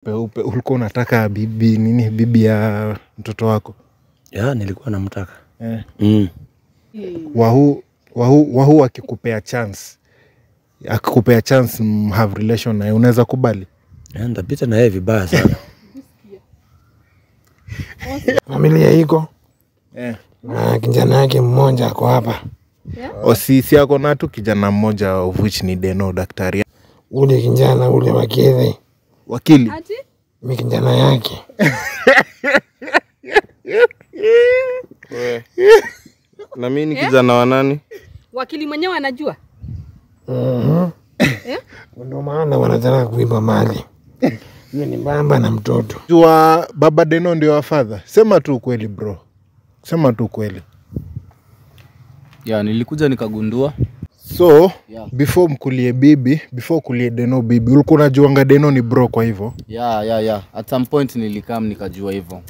Peupe ulikuwa unataka bibi ya mtoto wako? Ya, nilikuwa namtaka. Wahu akikupea chance. Akikupea chance have relation na unaweza kubali? Ndapita na yeye vibaya sana. Familia iko. Na kijana yake mmoja ako hapa. Osisi yako na tu kijana mmoja of which ni Deno daktari. Ule kijana ule wakili. Wakili? Mimi kijana yake. Na mimi ni kijana wa nani? Wakili mwenyewe anajua. Ndio maana wanataka kuiba mali. Yeye ni baba na mtoto. Jua baba Deno ndio wa father. Sema tu kweli bro. Sema tu kweli. Ya, nilikuja nikagundua. So, before mkulie bibi, before kulie Deno bibi, ulikuwa unajuanga Deno ni bro kwa hivyo? Ya. At some point nilikam nikajua hivyo.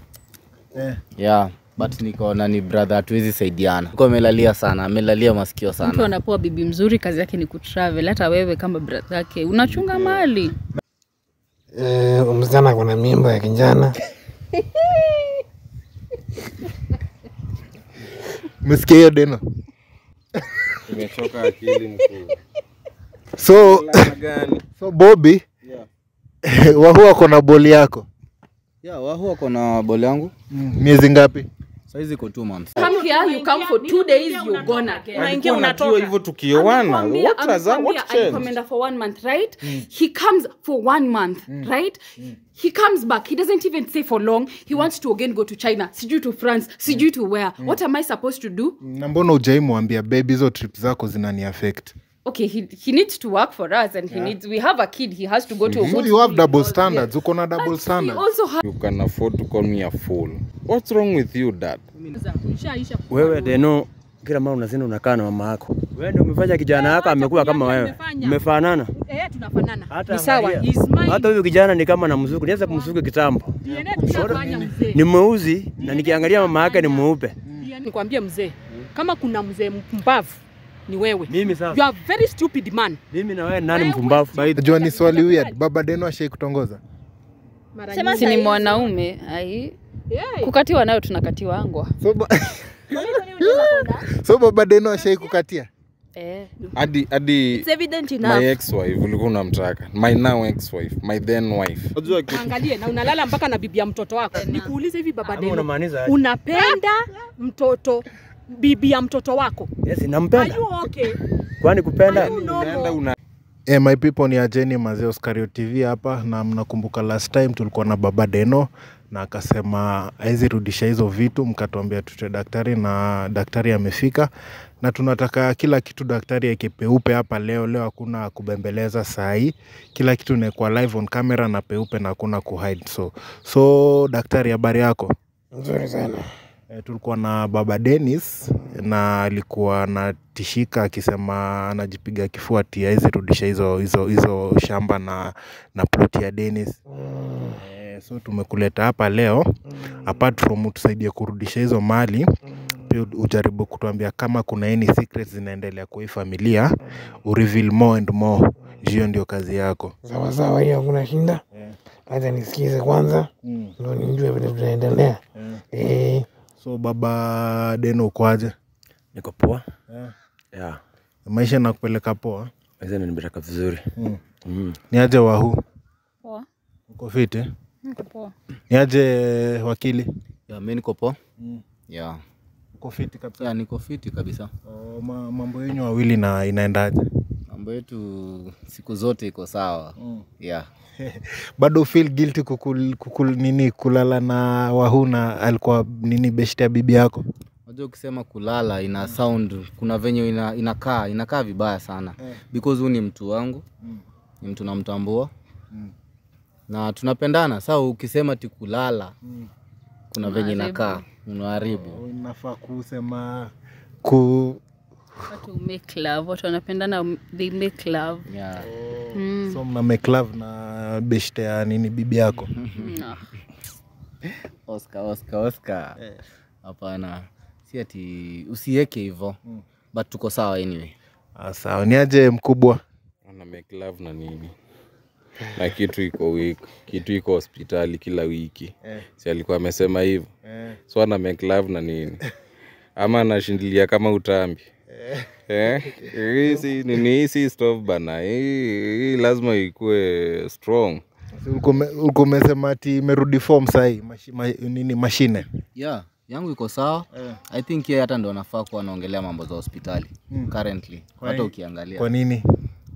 Ya, but nikaona ni brother hatuwezi saidiana. Kwa amelalia sana, amelalia masikio sana. Mtu anapoa bibi mzuri kazi yake ni kutravel. Hata wewe kama brother yake unachunga mali. Msichana kuna mimba ya kijana. Umesikia hiyo Deno? Nimechoka akili mkuu. So Bobby, Wahu ako na boli yako? Ya, Wahu ako na boli yangu. Miezi ngapi? Saizi iko 2 months. Come here, you come for 2 days, you gone again. Unaingia unatoka hivyo tukioana. What changed? For 1 month, right? He comes for 1 month, right? He comes back. He doesn't even stay for long. He wants to again go to China, sijui to France, sijui to where. What am I supposed to do? Na mbona hujaimuambia baby hizo trips zako zinani affect? Okay, he needs to work for us and we have a kid, he has to go to a you have double standards. Uko na double standards. You can afford to call me a fool. What's wrong with you, dad? Wewe Deno, kila mara unasema unakaa na mama yako. Wewe ndio umefanya kijana yako amekuwa kama wewe. Mmefanana? Tunafanana. Ni sawa. Hata huyo kijana ni kama na mzuku. Nianza kumsuka kitambo. Ni mweusi na nikiangalia mama yake ni mweupe. Nikwambie mzee, kama kuna mzee mpumbavu ni wewe. Mimi sasa. You are very stupid man. Mimi na wewe nani mpumbavu? Unajua ni swali weird. Baba Deno ashai kutongoza? Si ni mwanaume, ai. Kukatiwa nayo tunakatiwa angwa. So Baba Deno ashai kukatia? Hadi It's evident enough. My ex-wife ulikuwa unamtaka. My now ex-wife, my then wife. Angalie na unalala mpaka na bibi ya mtoto wako. Nikuulize hivi Baba Deno. Unapenda mtoto bibi ya mtoto wako? Yes, nampenda. Are you okay? Kwani kupenda? My people, ni Ajeni Mazeo Scario TV hapa, na mnakumbuka last time tulikuwa na Baba Deno na akasema haizi rudisha hizo vitu, mkatuambia tutwe daktari na daktari amefika na tunataka kila kitu daktari yakipeupe hapa leo hakuna kubembeleza sahi, kila kitu ni kwa live on camera na peupe na hakuna kuhide. So daktari, habari yako? Nzuri sana. Tulikuwa na Baba Dennis na alikuwa anatishika akisema anajipiga kifua ati haizi rudisha hizo shamba na plot ya Dennis. So tumekuleta hapa leo apart from utusaidie kurudisha hizo mali, pia ujaribu kutuambia kama kuna any secrets zinaendelea kwa hii familia, ureveal more and more. Hiyo ndio kazi yako. Sawa, hiyo hakuna shinda. Acha nisikize kwanza ndio nijue vile tunaendelea. So Baba Deno uko aje? Niko poa. Maisha nakupeleka poa? Maisha yananipeleka vizuri. Ni aje Wahu? Poa. Uko fiti? Niko poa. Ni aje wakili? Ya, mimi niko poa. Ya. Uko fiti kabisa? Ya, niko fiti kabisa. Mambo yenu wawili na inaendaje? Mambo yetu siku zote iko sawa. Ya. Bado feel guilty kulala na Wahu na alikuwa beshte ya bibi yako? Unajua ukisema kulala ina sound, kuna venye inakaa vibaya sana. Because huyu ni mtu wangu. Ni mtu namtambua. Na tunapendana. Sasa ukisema ati kulala kuna venye inakaa, unaharibu. Unafaa kusema watu make love, watu wanapendana, they make love. Yeah. So mna make love na beshte ya bibi yako? Oscar. Hapana. Si ati usiweke hivyo. But tuko sawa anyway. Sawa. Ni aje mkubwa? Ana make love na nini? na kitu iko week, kitu iko hospitali kila wiki. Si alikuwa amesema hivyo. So ana make love na nini? Ama anashindilia kama utambi. Hii si stove bana. Hii lazima ikue strong. Ulikuwa umesema ati imerudi form sahi nini mashine? Yeah, yangu iko sawa. I think yeye hata ndo anafaa kuwa anaongelea mambo za hospitali currently. Hata ukiangalia. Kwa nini?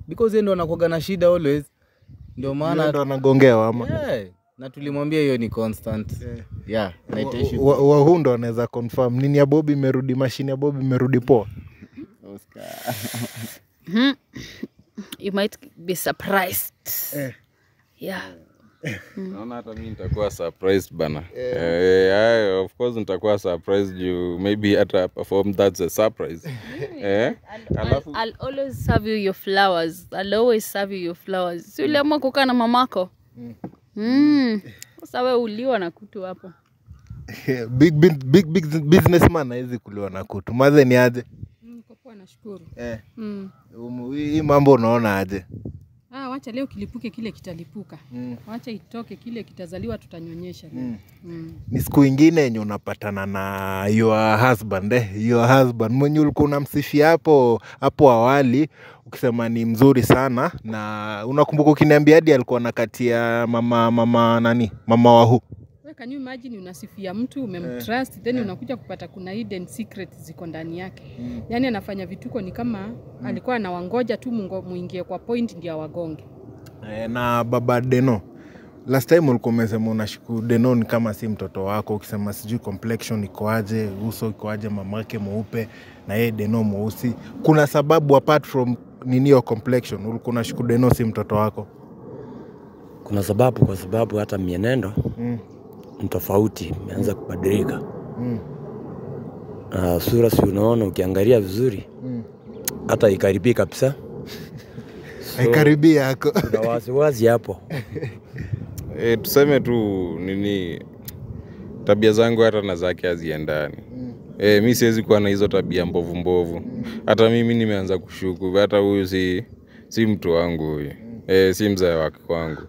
Because yeye ndo anakuwa na shida always. Ndio maana ndo anagongewa ama. Yeah, na tulimwambia hiyo ni constant. Yeah, na itaisha. Huu ndo anaweza confirm nini ya Bobby imerudi, mashine ya Bobby imerudi poa. Oscar. You might be surprised. Yeah. Naona hata mimi nitakuwa surprised bana. Of course nitakuwa surprised you maybe hata perform that's a surprise. I'll always serve you your flowers. I'll always serve you your flowers. Si uliamua kukaa na mamako? Sasa wewe uliwa na kutu hapo. Big businessman haizi kuliwa na kutu. Madhe ni aje? Niko poa nashukuru. Hii mambo unaona aje? Wacha leo kilipuke kile kitalipuka. Wacha itoke kile kitazaliwa tutanyonyesha. Ni siku ingine yenye unapatana na your husband mwenye ulikuwa unamsifia hapo awali ukisema ni mzuri sana, na unakumbuka ukiniambia hadi alikuwa anakatia mama wahu. Can you imagine unasifia mtu umemtrust then unakuja kupata kuna hidden secrets ziko ndani yake. Yani anafanya vituko ni kama alikuwa anawangoja tu muingie kwa point ndio wagonge. Na baba Deno, last time ulikuwa umesema unashuku Deno ni kama si mtoto wako, ukisema sijui complexion iko aje, uso iko aje, mamake mweupe na yeye Deno mweusi. Kuna sababu apart from nini yo complexion ulikuwa unashuku Deno si mtoto wako? Kuna sababu, kwa sababu hata mienendo tofauti imeanza kubadilika. Sura si unaona ukiangalia vizuri hata ikaribia kabisa. Ikaribia yako. Kuna wasiwasi hapo. Tuseme tu nini, tabia zangu hata na zake haziendani. Mimi siwezi kuwa na hizo tabia mbovu. Hata mimi nimeanza kushuku hata huyu si mtu wangu huyu. Si mzee wake kwangu.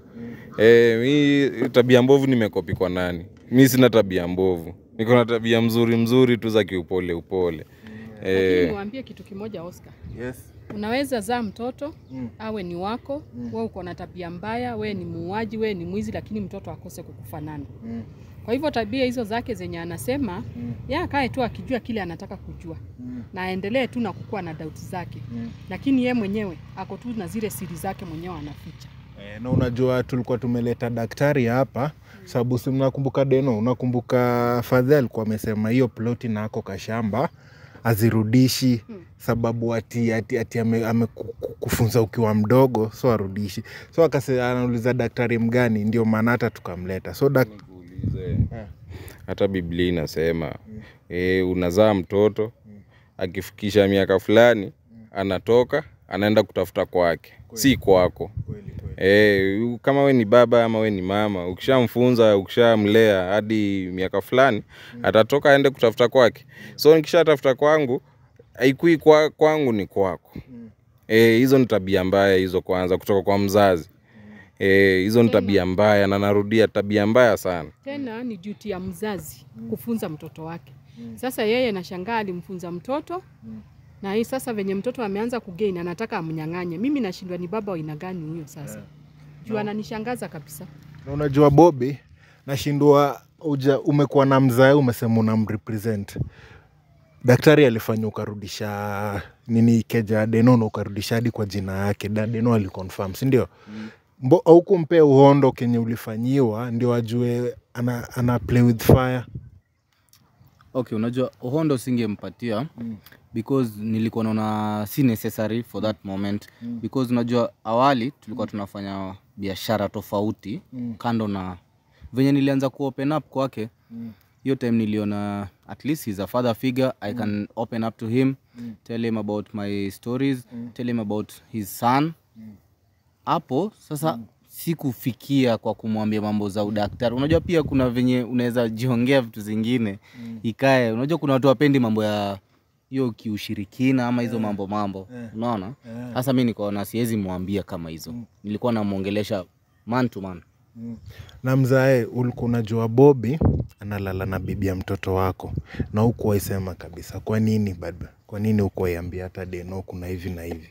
Mimi tabia mbovu nimekopi kwa nani? Mimi sina tabia mbovu. Niko na tabia mzuri tu za kiupole. Lakini niwaambie kitu kimoja Oscar. Yes. Unaweza zaa mtoto awe ni wako, wewe uko na tabia mbaya, wewe ni muuaji, wewe ni mwizi, lakini mtoto akose kukufanana. Kwa hivyo tabia hizo zake zenye anasema, kae tu akijua kile anataka kujua. Na aendelee tu na kukua na doubt zake. Lakini yeye mwenyewe ako tu na zile siri zake mwenyewe anaficha. Na unajua tulikuwa tumeleta daktari hapa sababu si mnakumbuka Deno, unakumbuka Fadhel alikuwa amesema hiyo ploti na ako kashamba azirudishi sababu ati amekufunza ukiwa mdogo, so arudishi. So akasema anauliza daktari mgani, ndio maana hata tukamleta. So hata Biblia inasema unazaa mtoto akifikisha miaka fulani anatoka anaenda kutafuta kwake, si kwako. Kama we ni baba ama we ni mama, ukishamfunza, ukishamlea hadi miaka fulani, atatoka aende kutafuta kwake. So nikisha tafuta kwangu, haikui kwangu ni kwako. Hizo ni tabia mbaya hizo kwanza kutoka kwa mzazi. Hizo ni tabia mbaya, na narudia tabia mbaya sana. Tena ni duty ya mzazi kufunza mtoto wake. Sasa yeye anashangaa alimfunza mtoto. Na hii sasa venye mtoto ameanza kugain anataka amnyang'anye. Mimi nashindwa ni baba wa aina gani huyo sasa. Juu ananishangaza kabisa. Na unajua Bobby, nashindwa umekuwa na mzae umesema unamrepresent. Daktari alifanya ukarudisha nini keja Deno na ukarudisha hadi kwa jina yake. Deno aliconfirm, si ndio? Au kumpea uhondo kenye ulifanyiwa ndio ajue ana play with fire. Okay, unajua uhondo singempatia because nilikuwa naona si necessary for that moment. Because unajua awali tulikuwa tunafanya biashara tofauti kando na venye nilianza ku open up kwake. Hiyo time niliona at least he's a father figure. I can open up to him, tell him about my stories, tell him about his son. Hapo sasa sikufikia kwa kumwambia mambo za udaktari. Unajua pia kuna venye unaweza jiongea vitu zingine ikae. Unajua kuna watu wapendi mambo ya hiyo kiushirikina ama hizo mambo. Unaona? Sasa mimi nikaona siwezi muambia kama hizo. Nilikuwa namuongelesha man to man. Na mzae, ulikuwa unajua Bobby analala na bibi ya mtoto wako na huko waisema kabisa. Kwa nini baba? Kwa nini huko waiambia hata Deno kuna hivi na hivi?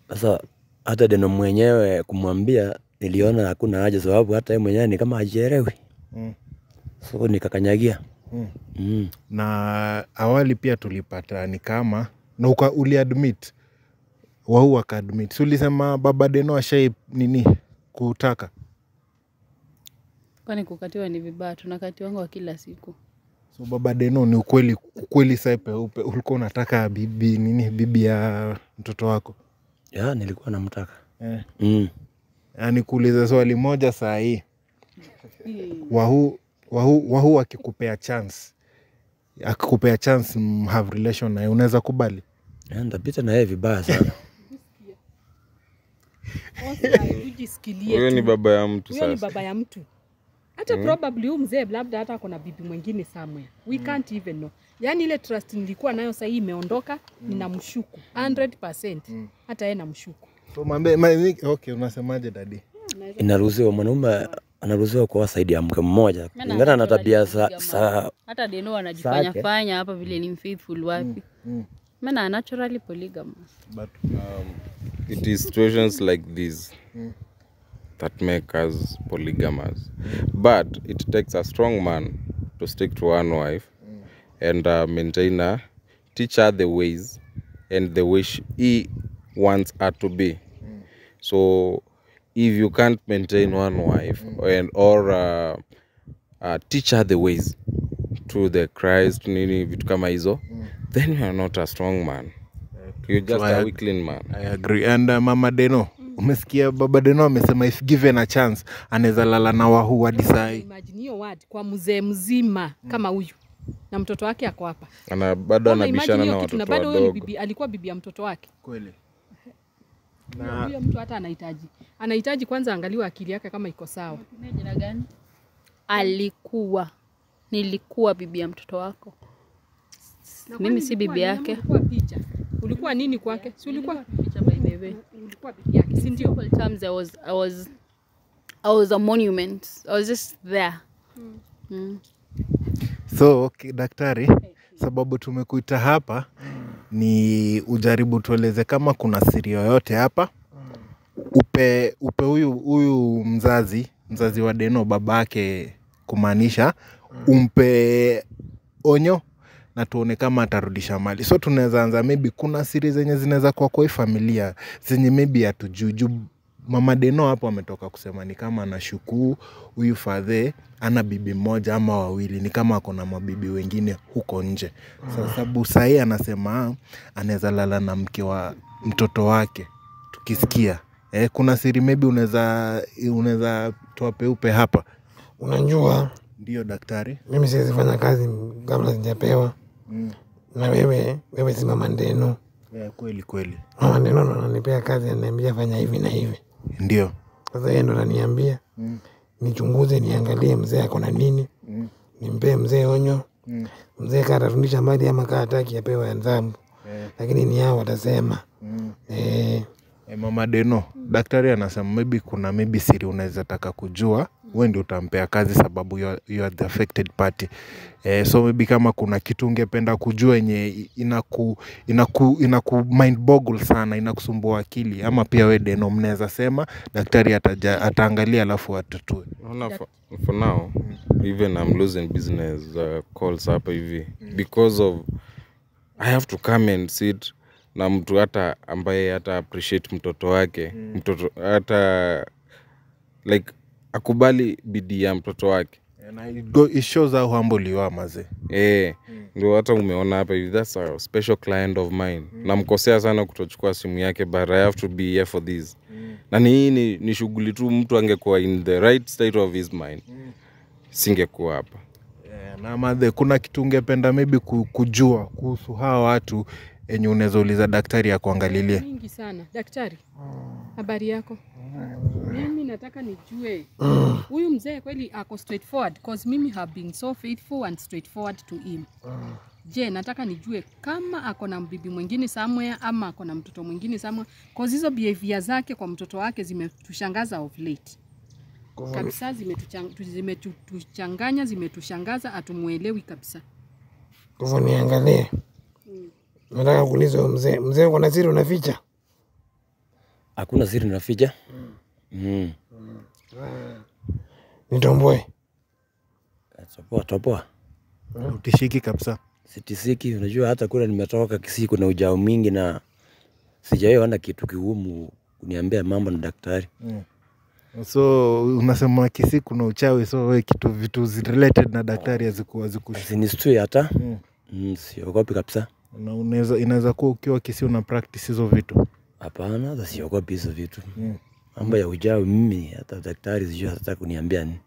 Sasa hata Deno mwenyewe kumwambia niliona hakuna haja, sababu hata yeye mwenyewe ni kama hajielewi. So nikakanyagia. Na awali pia tulipata ni kama na uliadmit Wahu akaadmit. So ulisema baba Deno ashai nini kutaka? Kwani kukatiwa ni vibaya? Tunakatiwanga kila siku. So baba Deno ni ukweli sasa peupe ulikuwa unataka bibi ya mtoto wako? Ya, nilikuwa namtaka. Yaani kuuliza swali moja saa hii. Wahu akikupea chance. Akikupea chance have relation na unaweza kubali? Ndapita na yeye vibaya sana. Huyo ni baba ya mtu sasa. Huyo ni baba ya mtu. Hata probably huyu mzee labda hata ako na bibi mwingine somewhere. We can't even know. Yaani ile trust nilikuwa nayo sasa hii imeondoka, ninamshuku 100%. Hata yeye namshuku. So okay, unasemaje daddy? Inaruhusiwa mwanaume anaruhusiwa kwa saidi ya mke mmoja. Ingana na tabia hata Deno anajifanya fanya hapa vile ni faithful wapi. Maana naturally polygamous. But it is situations like this that make us polygamous. But it takes a strong man to stick to one wife and maintain her, teach her the ways and the way he wants her to be. So if you can't maintain one wife or teach her the ways to the Christ, nini vitu kama hizo, then you are not a strong man. You're just a weakling man. I agree. And mama Deno, umesikia baba Deno amesema if given a chance anaweza lala na Wahu hadi saa hii. Imagine hiyo word kwa mzee mzima kama huyu na mtoto wake ako hapa. Ana bado anabishana na watoto wadogo. Bado huyo bibi alikuwa bibi ya mtoto wake. Kweli. Na huyo mtu hata anahitaji kwanza angaliwa akili yake kama iko sawa. Jina gani? Nilikuwa bibi ya mtoto wako. Mimi si bibi yake. Ulikuwa nini kwake? Si ulikuwa picha by the way. Ulikuwa bibi yake, si ndio? In terms I was a monument. I was just there. So okay, daktari, sababu tumekuita hapa ni ujaribu tueleze kama kuna siri yoyote hapa. Upe huyu mzazi wa Deno babake kumaanisha umpe onyo na tuone kama atarudisha mali. So tunaweza anza maybe kuna siri zenye zinaweza kwa familia zenye maybe hatujui. Mama Deno hapo ametoka kusema ni kama anashuku huyu father ana bibi mmoja ama wawili, ni kama ako na mabibi wengine huko nje. Sababu sahi anasema anaweza lala na mke wa mtoto wake. Tukisikia kuna siri maybe unaweza toa peupe hapa. Unajua? Ndio daktari. Mimi siwezi fanya kazi kabla sijapewa. Na wewe si mama Deno. Kweli. Mama Deno ndo ananipea kazi, ananiambia fanya hivi na hivi. Ndio. Sasa yeye ndo ananiambia nichunguze, niangalie mzee ako na nini. Nimpe mzee onyo. Mzee kama atarudisha mali ama kama hataki apewe adhabu. Lakini ni hao watasema. Mama Deno, daktari anasema maybe siri unaweza taka kujua, wewe ndio utampea kazi sababu you are the affected party. So maybe kama kuna kitu ungependa kujua yenye inaku mind boggle sana, inakusumbua akili, ama pia wewe Deno mnaweza sema daktari ataangalia alafu atatue. For now, even I'm losing business calls hapa hivi because of I have to come and sit na mtu hata ambaye hata appreciate mtoto wake. Mtoto hata like akubali bidii ya mtoto wake. And it shows how humble you are maze. Ndio hata umeona hapa hivi, that's a special client of mine. Namkosea sana kutochukua simu yake, but I have to be here for this. Na ni shughuli tu, mtu angekuwa in the right state of his mind, singekuwa hapa. Na maze, kuna kitu ungependa maybe kujua kuhusu hawa watu yenye unaweza uliza daktari akuangalilie? Mingi sana. Daktari, habari yako? Mimi nataka nijue huyu mzee kweli ako straightforward, cause mimi have been so faithful and straightforward to him. Je, nataka nijue kama ako na bibi mwingine somewhere ama ako na mtoto mwingine somewhere, cause hizo behavior zake kwa mtoto wake zimetushangaza of late. Kabisa zimetuchanganya, zimetushangaza, atumuelewi kabisa. Kwa hivyo niangalie. Nataka kuuliza mzee. Mzee, uko na siri unaficha? Hakuna siri naficha. Nitomboe. Topoa. Utishiki kabisa? Sitisiki, unajua hata kule nimetoka Kisii kuna ujao mingi na sijawahi kitu kigumu kuniambia mambo na daktari. So unasema Kisii kuna uchawi, so wewe vitu related na daktari hazikuwa sinistui hata. Siogopi kabisa. Na inaweza kuwa ukiwa Kisii una practice hizo vitu? Hapana, hata siogopi hizo vitu. Mambo ya uchawi mimi hata daktari sijui hata kuniambia nini.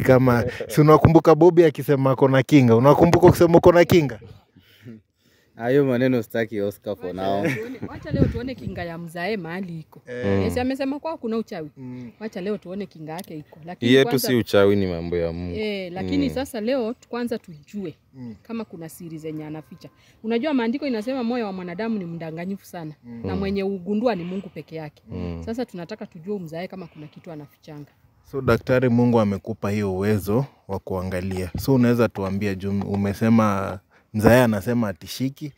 Kama si unakumbuka Bobby akisema kona kinga? Unakumbuka ukisema uko na kinga? Hayo maneno sitaki Oscar for now. Wacha leo tuone kinga ya mzae mahali iko. Yes, amesema kwa kuna uchawi. Wacha leo tuone kinga yake iko. Lakini yetu si uchawi, ni mambo ya Mungu. Lakini sasa leo kwanza tujue kama kuna siri zenye anaficha. Unajua maandiko inasema moyo wa mwanadamu ni mdanganyifu sana na mwenye ugundua ni Mungu peke yake. Sasa tunataka tujue mzae kama kuna kitu anafichanga. So daktari, Mungu amekupa hiyo uwezo wa kuangalia. So unaweza tuambia umesema mzae anasema atishiki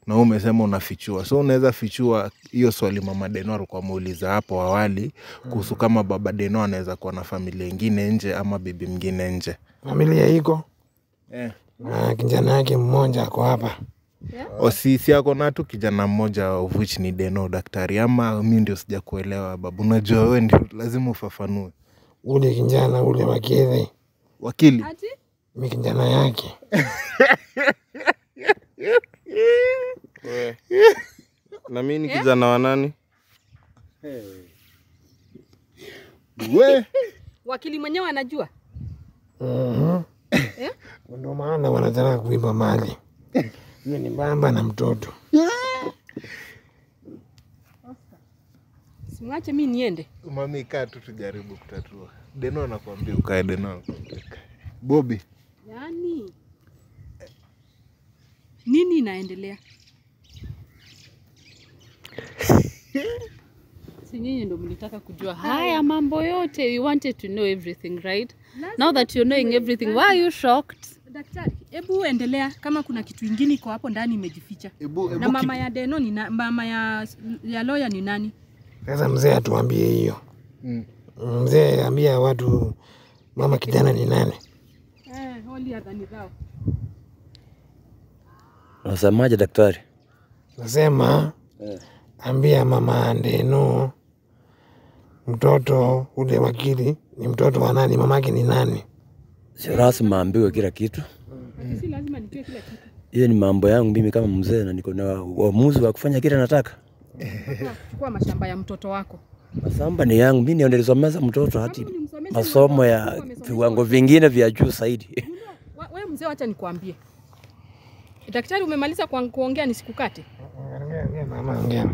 na umesema unafichua. So unaweza fichua hiyo swali mama Deno alikuwa ameuliza hapo awali kuhusu kama baba Deno anaweza kuwa na familia nyingine nje ama bibi mwingine nje. Familia iko. Na kijana yake mmoja ako hapa. Osisi yako na tu kijana mmoja of which ni Deno daktari, ama mimi ndio sijakuelewa babu? Unajua wewe ndio lazima ufafanue. Ule kijana ule wakili. Ati? Mimi kijana yake. Na mimi ni kijana wa nani? Wakili mwenyewe anajua? Ndio maana wanataka kuiba mali. Yeye ni baba na mtoto. Simwache mimi niende. Mami kaa tu tujaribu kutatua. Deno anakuambia ukae, Deno anakuambia. Bobby. Yaani nini inaendelea? Si nyinyi ndio mlitaka kujua haya mambo yote. You wanted to know everything, right? Now that you're knowing everything, why are you shocked? Daktari, hebu endelea kama kuna kitu kingine iko hapo ndani imejificha. Na mama ya Deno ni mama ya lawyer ni nani? Sasa mzee atuambie hiyo. Mzee ambia watu mama kijana ni nani? Holi adhani zao. Unasemaje daktari? Nasema ambia mama Deno mtoto ule wakili ni mtoto wa nani, mamake ni nani? Si lazima ambiwe kila kitu. Si lazima nijue kila kitu. Hiyo ni mambo yangu mimi kama mzee na niko na uamuzi wa kufanya kile nataka. Chukua mashamba ya mtoto wako. Mashamba ni yangu, mimi ndio nilisomeza mtoto hadi masomo ya viwango vingine vya juu zaidi. Wewe mzee, acha nikwambie. Daktari, umemaliza kuongea nisikukate? Ongea mama, ongea.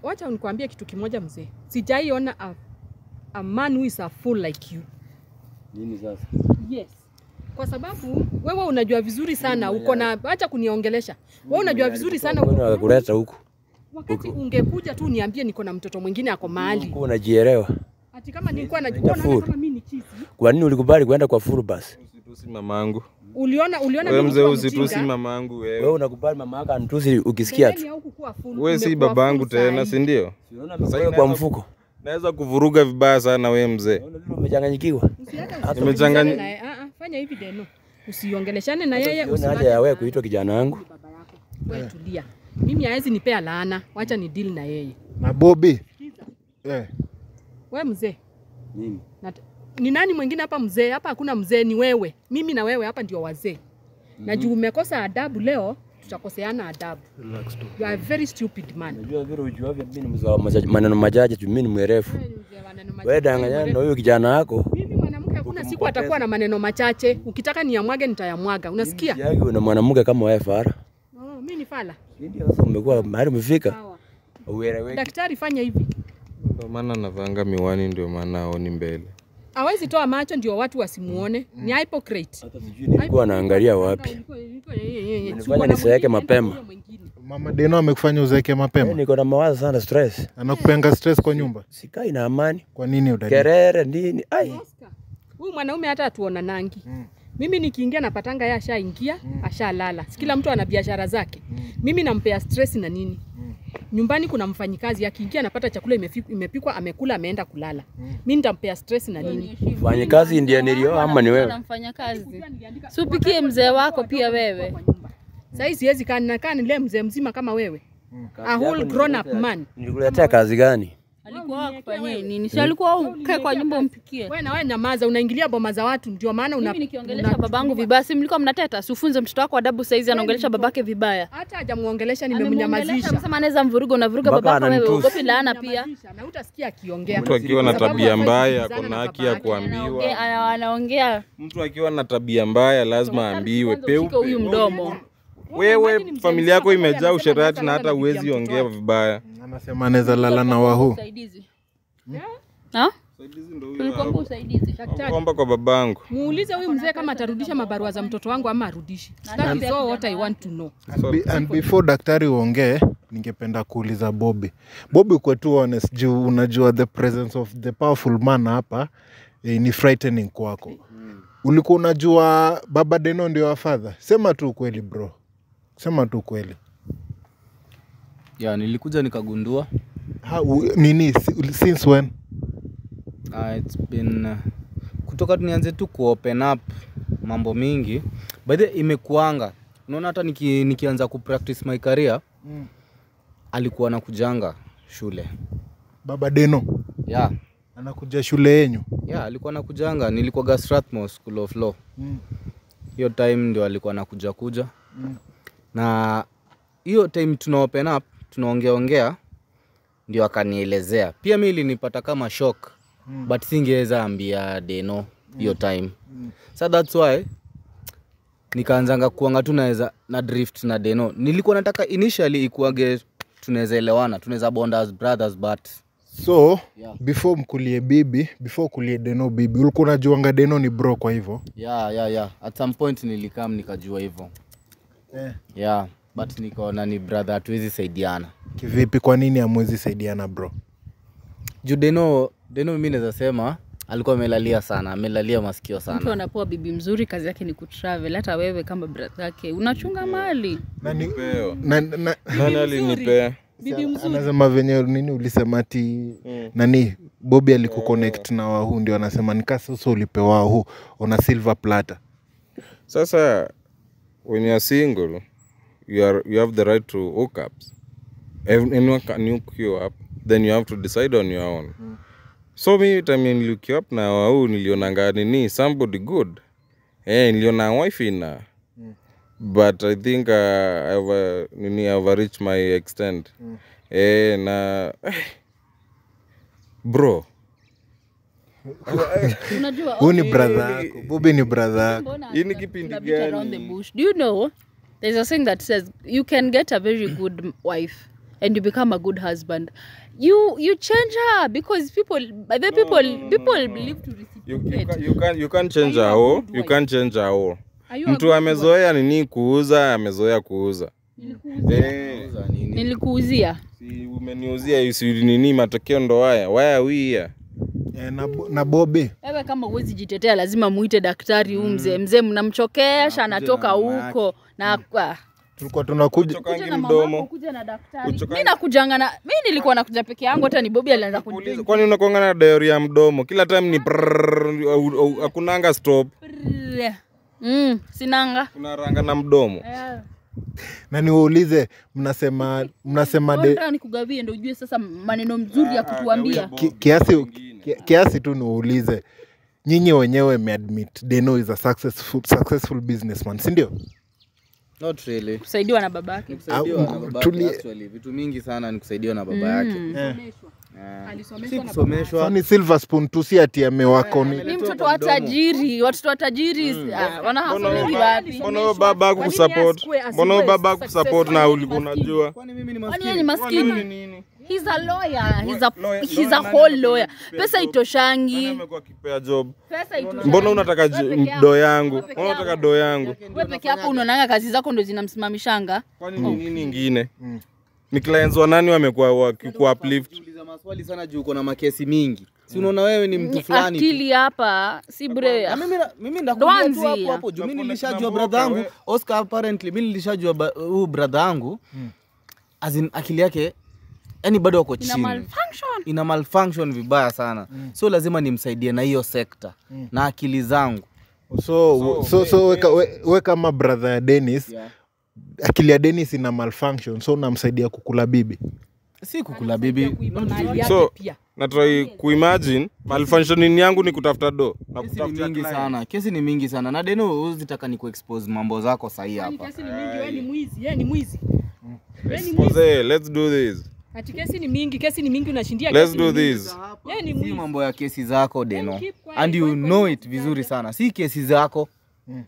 Wacha nikwambie kitu kimoja mzee. Sijaiona a man who is a fool like you. Nini sasa? Yes. Kwa sababu wewe unajua vizuri sana uko na, acha kuniongelesha. Wewe unajua vizuri sana uko na kuleta huku. Wakati ungekuja tu niambie niko na mtoto mwingine ako mahali. Uko unajielewa. Ati kama nilikuwa najua kama mimi ni chizi. Kwa nini ulikubali kwenda kwa full bus? Usitusi mamangu. Uliona wewe mzee, usitusi mamangu wewe. Wewe unakubali mama yako anitusi ukisikia tu. Wewe si babangu tena, si ndio? Sasa kwa mfuko. Naweza kuvuruga vibaya sana wewe mzee. Umechanganyikiwa. Nimechanganyika. Fanya hivi Deno. Usiongeleshane na yeye, usiache ya wewe kuitwa kijana wangu. Wewe tulia. Mimi hawezi nipea laana, wacha ni deal na yeye. Na Bobby. Wewe mzee. Nini? Ni nani mwingine hapa mzee? Hapa hakuna mzee, ni wewe. Mimi na wewe hapa ndio wazee. Na juu umekosa adabu leo, tutakoseana adabu. You are a very stupid man. Unajua vile ujuavyo mimi ni maneno majaji tu, mimi ni mwerefu. Wewe danganya na huyo kijana wako. Mimi mwanamke hakuna siku atakuwa na maneno machache. Ukitaka niyamwage nitayamwaga. Unasikia? Yeye una mwanamke kama wewe Fara. ni fala. Ndio sasa umekuwa mahali umefika. Sawa. Ueleweki. Daktari fanya hivi. Ndio maana navanga miwani, ndio maana aoni mbele. Hawezi toa macho ndio watu wasimuone. Ni hypocrite. Hata sijui nilikuwa naangalia wapi. Nilifanya niseeke mapema. Mama Deno amekufanya uzeeke mapema? Niko na mawazo sana, stress. Anakupenga stress kwa nyumba? Sikai na amani. Kwa nini udadi? Kerere nini? Ai. Huyu mwanaume hata atuona nangi. Mimi nikiingia napatanga yeye ashaingia, ashalala. Kila mtu ana biashara zake. Mimi nampea stress na nini? Nyumbani kuna mfanyikazi akiingia anapata chakula imepikwa, amekula, ameenda kulala. Mimi nitampea stress na nini? Mfanyikazi ndiye nilio ama ni wewe? Namfanya kazi. Supikie mzee wako pia wewe. Sasa siwezi kaa nile mzee mzima kama wewe. A whole grown up man. Nilikuletea kazi gani? Alikuwa akufanyia nini? Si alikuwa ukae kwa nyumba umpikie. Wewe na wewe nyamaza, unaingilia boma za watu, ndio maana Mimi nikiongelesha babangu vibaya, si mlikuwa mnateta? Usifunze mtoto wako adabu saizi anaongelesha babake vibaya. hata hajamuongelesha, nimemnyamazisha. Msema anaweza mvuruga na vuruga babako wewe, ugopi laana pia. Na utasikia akiongea. Mtu akiwa na tabia mbaya ako na haki ya kuambiwa. Anaongea. Mtu akiwa na tabia mbaya lazima aambiwe peupe. Huyu mdomo. Wewe familia yako imejaa usherati na hata uwezi ongea vibaya. Anasema anaweza lala na wahu. Usaidizi. Ha? Tulikwambia usaidizi. Omba kwa babangu. Muulize huyu mzee kama atarudisha mabarua za mtoto wangu ama arudishi. That is all what I want to know. And before daktari uongee, ningependa kuuliza Bobby. Bobby, kwa tu honest, juu unajua the presence of the powerful man hapa ni frightening kwako. Ulikuwa unajua Baba Deno ndio wa father? Sema tu kweli bro. Sema tu kweli. Ya, nilikuja nikagundua. Nini, since when? It's been kutoka nianze tu ku open up mambo mingi. By the imekuanga. Unaona hata nikianza ku practice my career, alikuwa anakujanga shule. Baba Deno? Yeah. Anakuja shule yenu? Yeah, alikuwa anakujanga. Nilikuwa Strathmore School of Law. Hiyo time ndio alikuwa anakuja kuja. Na hiyo time tuna open up, tunaongea ndio akanielezea. Pia mimi ilinipata kama shock. But singeweza ambia Deno hiyo time. So that's why nikaanzanga kuanga tunaweza na drift na Deno. Nilikuwa nataka initially ikuage tunaweza elewana, tunaweza bond as brothers, but so before mkulie bibi, before kulie Deno bibi, ulikuwa unajuanga Deno ni bro kwa hivyo? Yeah. At some point nilikam nikajua hivyo. Yeah, but nikaona ni brother, hatuwezi saidiana. Kivipi? Kwa nini hamwezi saidiana bro? Juu Deno mimi naweza sema alikuwa amelalia sana, amelalia masikio sana. Mtu anapoa bibi mzuri kazi yake ni kutravel. Hata wewe kama brother yake unachunga mali. Nani alinipea? Bibi mzuri. Anasema venye nini ulisema ati nani Bobby alikuconnect na wahu, ndio anasema nikasa sasa ulipewa wahu on a silver platter. Sasa when you are single, you have the right to hook up. Anyone can hook you up, then you have to decide on your own. So me time look you up na wahu nilionanga nini somebody good. Niliona wife ina. But I think I've reached my extent. Na bro. Unajua Huyu ni brother yako. Bobby ni brother yako. Hii ni kipindi around the gani? bush. Do you know there's a saying that says you can get a very good wife and you become a good husband. You change her because people believe to reciprocate. You can't change her whole. You can't change her whole. Mtu amezoea nini kuuza, amezoea kuuza. Nilikuuzia. Si umeniuzia hizi nini, matokeo ndo haya. Why are we here? Na Bobby. Wewe kama uwezi jitetea lazima muite daktari huyu mzee mnamchokesha anatoka huko na tulikuwa tunakuja Chokangi mdomo. kuja na daktari. Mimi nakujanga na mimi nilikuwa nakuja peke yangu, hata ni Bobby alianza kunipiga. Kwani unakonga na diary ya mdomo? Kila time ni hakunanga stop. Sinanga. Unaranga na mdomo. na niwaulize mnasema Ndio nikugawie ndio ujue sasa maneno mzuri ya kutuambia. Kiasi tu niwaulize, nyinyi wenyewe mmeadmit Deno is a successful businessman, si ndio? Not really. kusaidiwa na babake. Kusaidiwa na babake actually. Vitu mingi sana ni kusaidiwa na baba yake. Alisomeshwa na Kusomeshwa. So ni silver spoon tu, si ati amewako ni. Ni mtoto wa tajiri, watoto wa tajiri wanahasili wapi? Mbona huyo baba hakukusupport? Mbona huyo baba hakukusupport na ulikuwa unajua? Kwani mimi ni Kwani yeye maskini? ni maskini? He's a lawyer. He's a whole lawyer. Pesa itoshangi. Amekuwa akipea job. Pesa itoshangi. Mbona unataka do yangu? Mbona unataka do yangu? Wewe peke yako unaonanga kazi zako ndio zinamsimamishanga. Kwani ni nini nyingine? Ni clients wa nani wamekuwa wakiku uplift? Uliza maswali sana juu uko na makesi mingi. Si unaona wewe ni mtu fulani. Akili hapa si bure. Na mimi ndakuambia tu hapo hapo juu mimi nilishajua brother yangu Oscar apparently mimi nilishajua huyu brother yangu as in akili yake yani bado wako chini. Ina malfunction vibaya sana. So lazima nimsaidie na hiyo sekta na akili zangu. So we kama brother ya Dennis, akili ya Dennis ina malfunction, so unamsaidia kukula bibi. Si kukula bibi. So natry kuimagine malfunctioning yangu ni kutafuta do na kutafuta mingi sana. Kesi ni mingi sana. Na Deno uzitaka ni kuexpose mambo zako sahi hapa. Kesi ni mingi, wewe ni mwizi, yeye ni mwizi. Let's do this. Ati kesi ni mingi unashindia Let's kesi. do this. Yeye ni Si mwizi. mambo ya kesi zako Deno. And you know it vizuri sana. Si kesi zako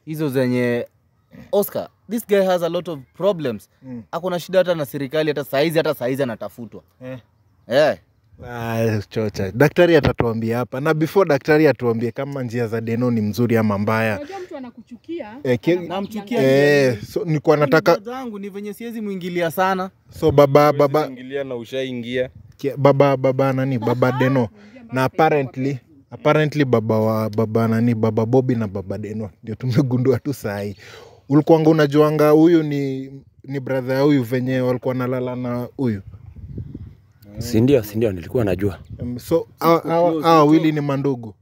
hizo zenye Oscar, this guy has a lot of problems. Hakuna shida hata na serikali hata saizi anatafutwa. Chocha. Daktari atatuambia hapa. Na before daktari atuambie kama njia za Deno ni mzuri ama mbaya. Unajua mtu anakuchukia. Namchukia. So nilikuwa nataka zangu ni venye siwezi muingilia sana. so baba Ingilia na ushaingia. baba nani baba Deno. Na apparently baba Bobby na baba Deno ndio tumegundua tu sahi. Ulikuwa unajuanga huyu ni brother ya huyu venye walikuwa nalala na huyu. Si ndio nilikuwa najua. So wawili ni mandugu.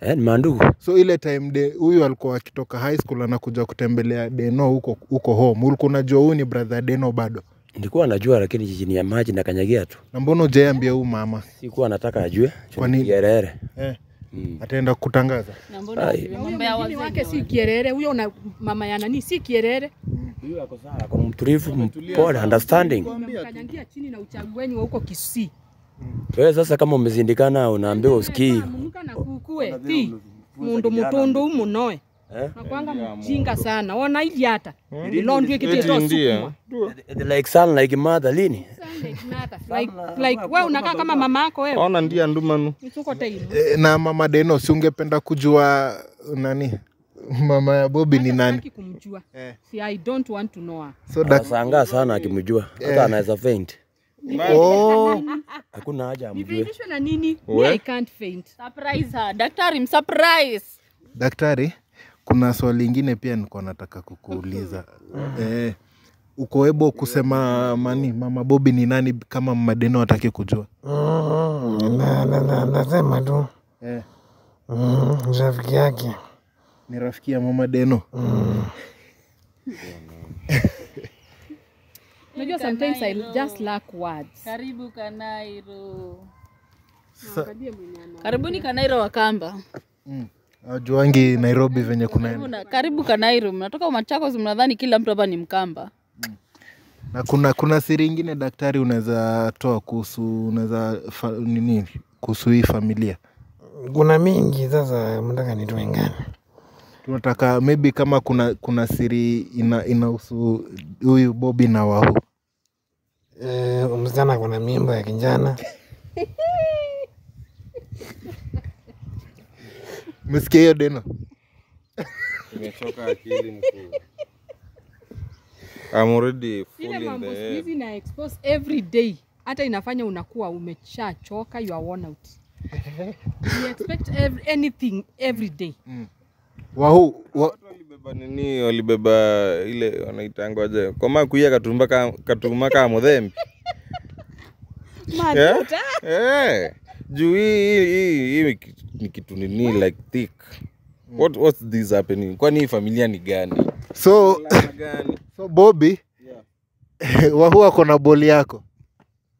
Ni mandugu. So ile time huyu alikuwa akitoka high school anakuja kutembelea Deno huko home. Ulikuwa unajua huyu ni brother Deno bado? Nilikuwa najua lakini chini ya maji na kanyagia tu. Na mbona hujaambia huyu mama? Sikuwa nataka ajue. Kwa nini? Kierere. Ataenda kutangaza. Na mbona mambo ya wazee wake si kierere, huyo na mama ya nani si kierere. Huyo ako sawa, ako mtulivu, mpole, understanding. Kanyangia chini na uchawi wenu wa huko Kisii. Wewe sasa kama umezindikana unaambiwa usikii. Mungu na kukue ti mundu mutundu munoe. Na kwanga mjinga sana. Ona hivi hata. Ilondwe kitito sukuma. Like son like mother lini? Like wewe unakaa kama mama yako wewe. Ona ndia ndumanu. Nisuko taimu. Na mama Deno si ungependa kujua nani? Mama ya Bobby ni nani? Sitaki kumjua. See, I don't want to know her. So Anashangaa sana akimjua. Hata anaweza faint. Hakuna haja amjue. Nifaidishwe na nini? Me, I can't faint. surprise her. Daktari msurprise. Daktari, kuna swali lingine pia nilikuwa nataka kukuuliza. Uko able kusema mama Bobby ni nani kama mama Deno hataki kujua? Nasema tu. Rafiki yake. Ni rafiki ya mama Deno. Unajua sometimes I just lack words. Karibu Kanairo. Karibuni Kanairo Wakamba. Ajuangi Nairobi venye kunaenda. Karibu Kanairo. Mnatoka Machakos mnadhani kila mtu hapa ni Mkamba. Na kuna siri nyingine daktari unaweza toa kuhusu kuhusu hii familia? Kuna mingi sasa mtaka nitoe ngani? Tunataka maybe kama kuna siri inahusu huyu Bobby na Wahu. Msichana kuna mimba ya kijana. Msikia hiyo Deno? Nimechoka akili mkuu. I'm already full Ile in mambo the head. hizi na expose every day. Hata inafanya unakuwa umeshachoka, you are worn out. You expect anything every day. Wahu walibeba ile wanaitanga aje koma kuia katuma kama mudhembi. Maduta. Juu hii ni kitu nini like thick. What's this happening? Kwani hii familia ni gani? So Bobby, Wahu ako na boli yako?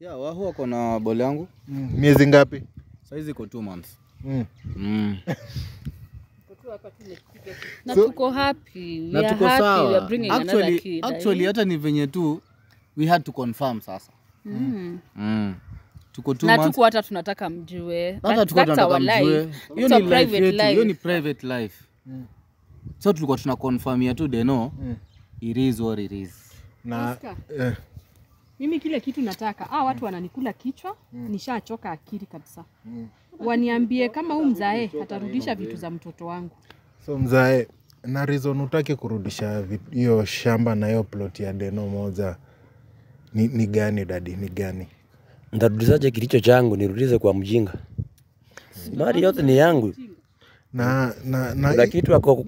Yeah, Wahu ako na boli yangu. Miezi ngapi? Saizi iko 2 months. Na tuko happy. We Na are tuko happy. We sawa. are bringing another kid. Actually hata ni venye tu we had to confirm sasa. Tuko 2 na months. tuko hata tunataka mjue. Hata tuko That's our tunataka mjue. life. Hiyo It's ni a life private yetu, hiyo ni life. private life. So tulikuwa tuna confirm ya tu Deno. It is what it is. Na Oscar. Mimi kile kitu nataka, watu wananikula kichwa, nishachoka akili kabisa. Waniambie kama huyu mzae atarudisha vitu za mtoto wangu. so mzae, na reason utaki kurudisha hiyo shamba na hiyo plot ya Deno moja ni gani dadi, ni gani? Ndarudishaje kilicho changu nirudize kwa mjinga? Mali yote ni yangu. Na Kuna kitu ako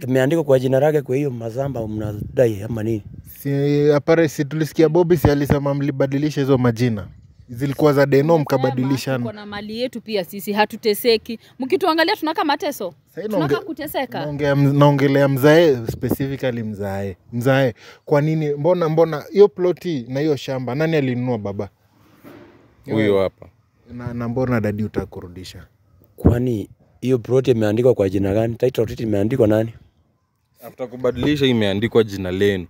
kimeandikwa kwa jina lake, kwa hiyo mazamba mnadai ama nini? si tulisikia Bobby si alisema mlibadilisha hizo majina. Zilikuwa za Deno mkabadilishana. Tuko na mali yetu pia sisi, hatuteseki. Mkituangalia tunaka mateso. Tunaka kuteseka. Naongelea mzae specifically mzae. Mzae, kwa nini mbona hiyo ploti na hiyo shamba nani alinunua baba? Huyo hapa. Na mbona dadi utakurudisha? Kwani hiyo plot imeandikwa kwa jina gani? Title deed imeandikwa nani? After kubadilisha imeandikwa jina lenu.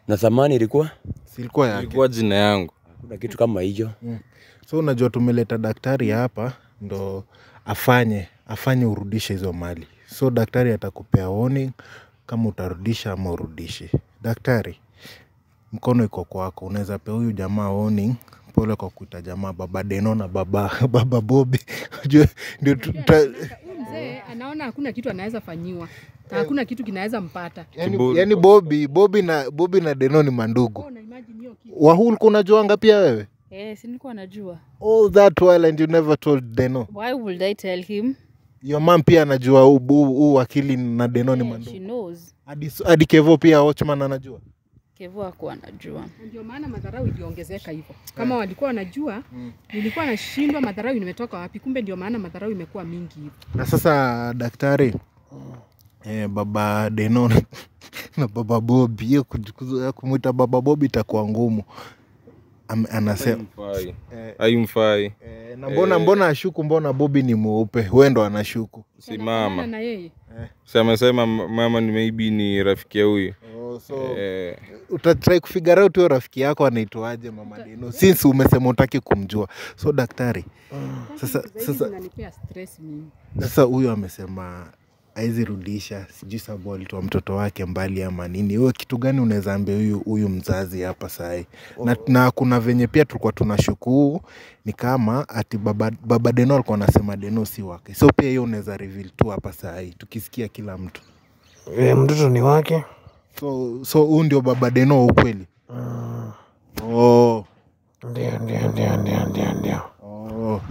Na zamani ilikuwa Silikuwa yake. Ilikuwa jina yangu. kuna kitu kama hicho. So unajua tumeleta daktari hapa ndo afanye urudishe hizo mali. So daktari atakupea warning kama utarudisha ama urudishi. Daktari, mkono iko kwako. Unaweza pea huyu jamaa warning. Pole kwa kuita jamaa baba Deno na baba Bobby. Unajua ndio Mzee anaona hakuna kitu anaweza fanyiwa. Na hakuna kitu kinaweza mpata. yani Bobby na Deno ni mandugu. Na imagine hiyo kitu. Wahul kuna juanga pia wewe? Si nilikuwa najua. All that while and you never told Deno. Why would I tell him? Your mom pia anajua huu wakili na Deno ni mandugu. She knows. Hadi Kevo pia Watchman anajua. Kevo hakuwa anajua. Ndio maana madharau iliongezeka hivyo. Kama walikuwa wanajua, nilikuwa nashindwa madharau imetoka wapi. Kumbe ndio maana madharau imekuwa mingi hivyo. Na sasa daktari, baba Deno na baba Bobby, hiyo kumuita baba Bobby itakuwa ngumu. Anasema Haimfai. na mbona ashuku mbona Bobby ni mweupe? Wewe ndo anashuku. Si mama. Na yeye. Sema mama ni maybe ni rafiki ya huyu. So utatry kufigure out huyo rafiki yako anaitwaje mama Deno. Since umesema utaki kumjua. So daktari, sasa inanipea stress mimi. Sasa huyo amesema haizi rudisha, sijui sababu alitoa mtoto wake mbali ama nini. Wewe kitu gani unaweza ambia huyu mzazi hapa sahi? Na kuna venye pia tulikuwa tunashuku ni kama ati baba Deno alikuwa anasema Deno si wake. So pia hiyo unaweza reveal tu hapa sahi tukisikia kila mtu. Mtoto ni wake. So huyu ndio baba Deno wa ukweli. Ndio.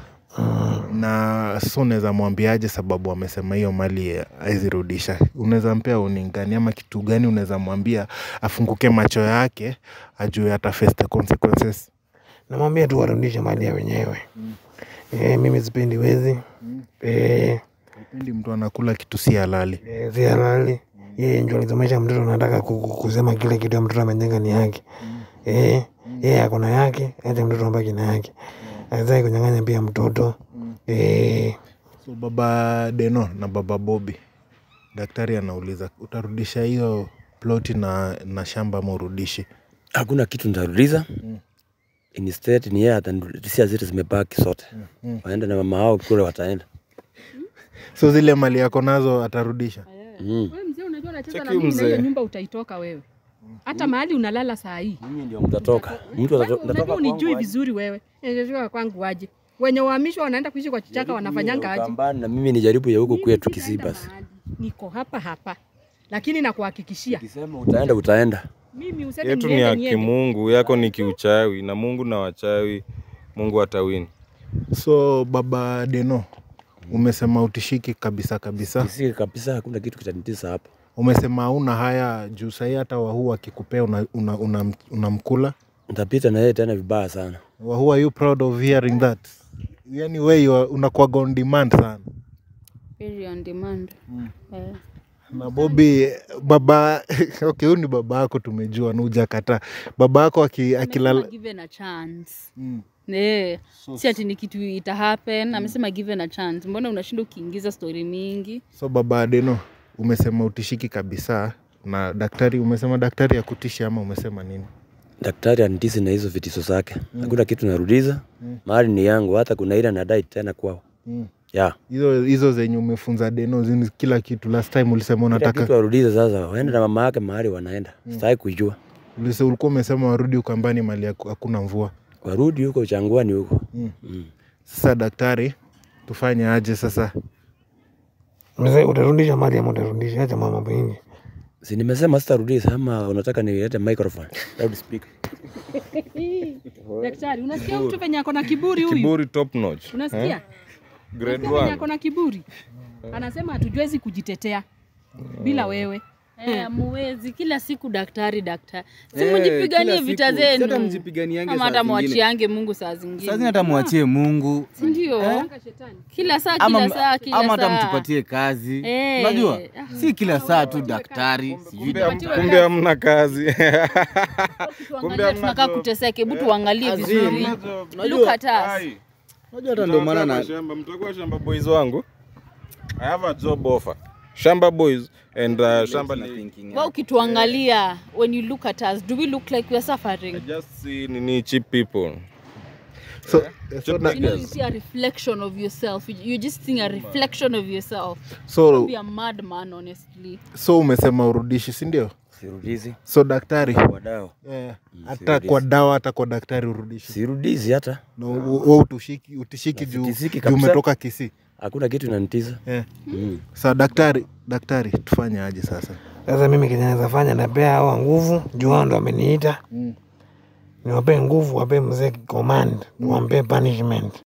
Na so unaweza mwambiaje sababu amesema hiyo mali haizirudisha? Unaweza mpea uningani ama kitu gani unaweza mwambia afunguke macho yake ajue ata face the consequences? Namwambia tu warudishe mali ya wenyewe. Mimi sipendi wezi. Sipendi mtu anakula kitu si halali. Si halali. Yeye ndio alizomesha mtoto, anataka kusema kile kitu ya mtoto amenyenga ni yake. Yeye ako na yake, acha mtoto ambaki na yake. Azai kunyang'anya pia mtoto. So baba Deno na baba Bobby, daktari anauliza utarudisha hiyo ploti na shamba ama urudishi? Hakuna kitu nitarudisha. Instead ni yeye atanirudishia zile zimebaki zote. Waende na mama hao kule wataenda. So zile mali yako nazo atarudisha? Wewe mzee unajua unacheza na mimi na hiyo nyumba utaitoka wewe. Hata mahali unalala saa hii. Mimi ndio mtatoka. Mtu atatoka. Unijui vizuri wewe. Unajua kwangu aje. Wenye wahamishwa wanaenda kuishi kwa kichaka wanafanyanga aje. Na mimi nijaribu ya huko kwetu Kisibas. Niko hapa. Lakini nakuhakikishia. Ukisema utaenda. Mimi useme yetu ni ya kimungu, yako ni kiuchawi na Mungu na wachawi Mungu atawini. So baba Deno, umesema utishiki kabisa. Utishiki kabisa, hakuna kitu kitanitisa hapa. Umesema una haya juu sahi hata Wahuu akikupea unamkula. Nitapita na yeye tena vibaya sana. Wahuu, are you proud of hearing that? Yani wewe unakuwa on demand sana. Very on demand. Na Bobby baba okay, huyu ni baba yako tumejua na hujakata. Baba yako akilala given a chance. Si ati ni kitu ita happen. Amesema given a chance. Mbona unashinda ukiingiza story mingi? So baba Adeno, umesema utishiki kabisa, na daktari umesema daktari ya kutisha ama umesema nini? Daktari anitisi na hizo vitiso zake. Hakuna kitu narudiza. Mahali ni yangu, hata kuna ile nadai tena kwao. Yeah. Hizo zenye umefunza Adeno zini kila kitu. Last time ulisema unataka kitu warudiza sasa. Waende na mama yake mahali wanaenda. Sitaki kujua. Ulikuwa umesema warudi Ukambani mahali hakuna mvua. Warudi huko Changwani huko. Sasa daktari, tufanye aje sasa? Mzee, utarudisha mali ama utarudisha? Acha mambo mengi. Si nimesema sitarudisha, ama unataka nilete microphone? Loud speaker. Daktari, unasikia mtu penye ako na kiburi huyu? Kiburi top notch. Unasikia? Grade Penye 1. ako na kiburi. Anasema hatujuezi kujitetea bila wewe. Muwezi kila siku daktari. Si mjipiganie vita zenu. Hata mjipiganiange ama hata mwachiange Mungu saa zingine. Sasa hata muachie Mungu. Si ndio? Kila saa Ama hata saa. mtupatie kazi. Unajua? Si kila saa tu daktari. Kumbe hamna kazi. Kumbe tunakaa kuteseka. Hebu tuangalie vizuri. Look at us. Unajua hata ndio maana na mtakuwa shamba boys wangu. I have a job offer. Shamba boys and shamba thinking. Wao ukituangalia, when you look at us, do we look like we are suffering? I just see nini cheap people. So you see a reflection of yourself. You just seeing a reflection of yourself. So don't be a madman, honestly. So umesema urudishi, si ndio? Sirudizi. So daktari kwa dawa. Hata kwa dawa, hata kwa daktari urudishi. Sirudizi hata. No, wewe utishiki juu umetoka Kisii. Hakuna kitu inanitiza. Sasa daktari tufanye aje sasa? Sasa mimi kinaweza fanya, napea hao nguvu, juu hao ndo ameniita. Niwape nguvu, wape mzee command, niwape punishment.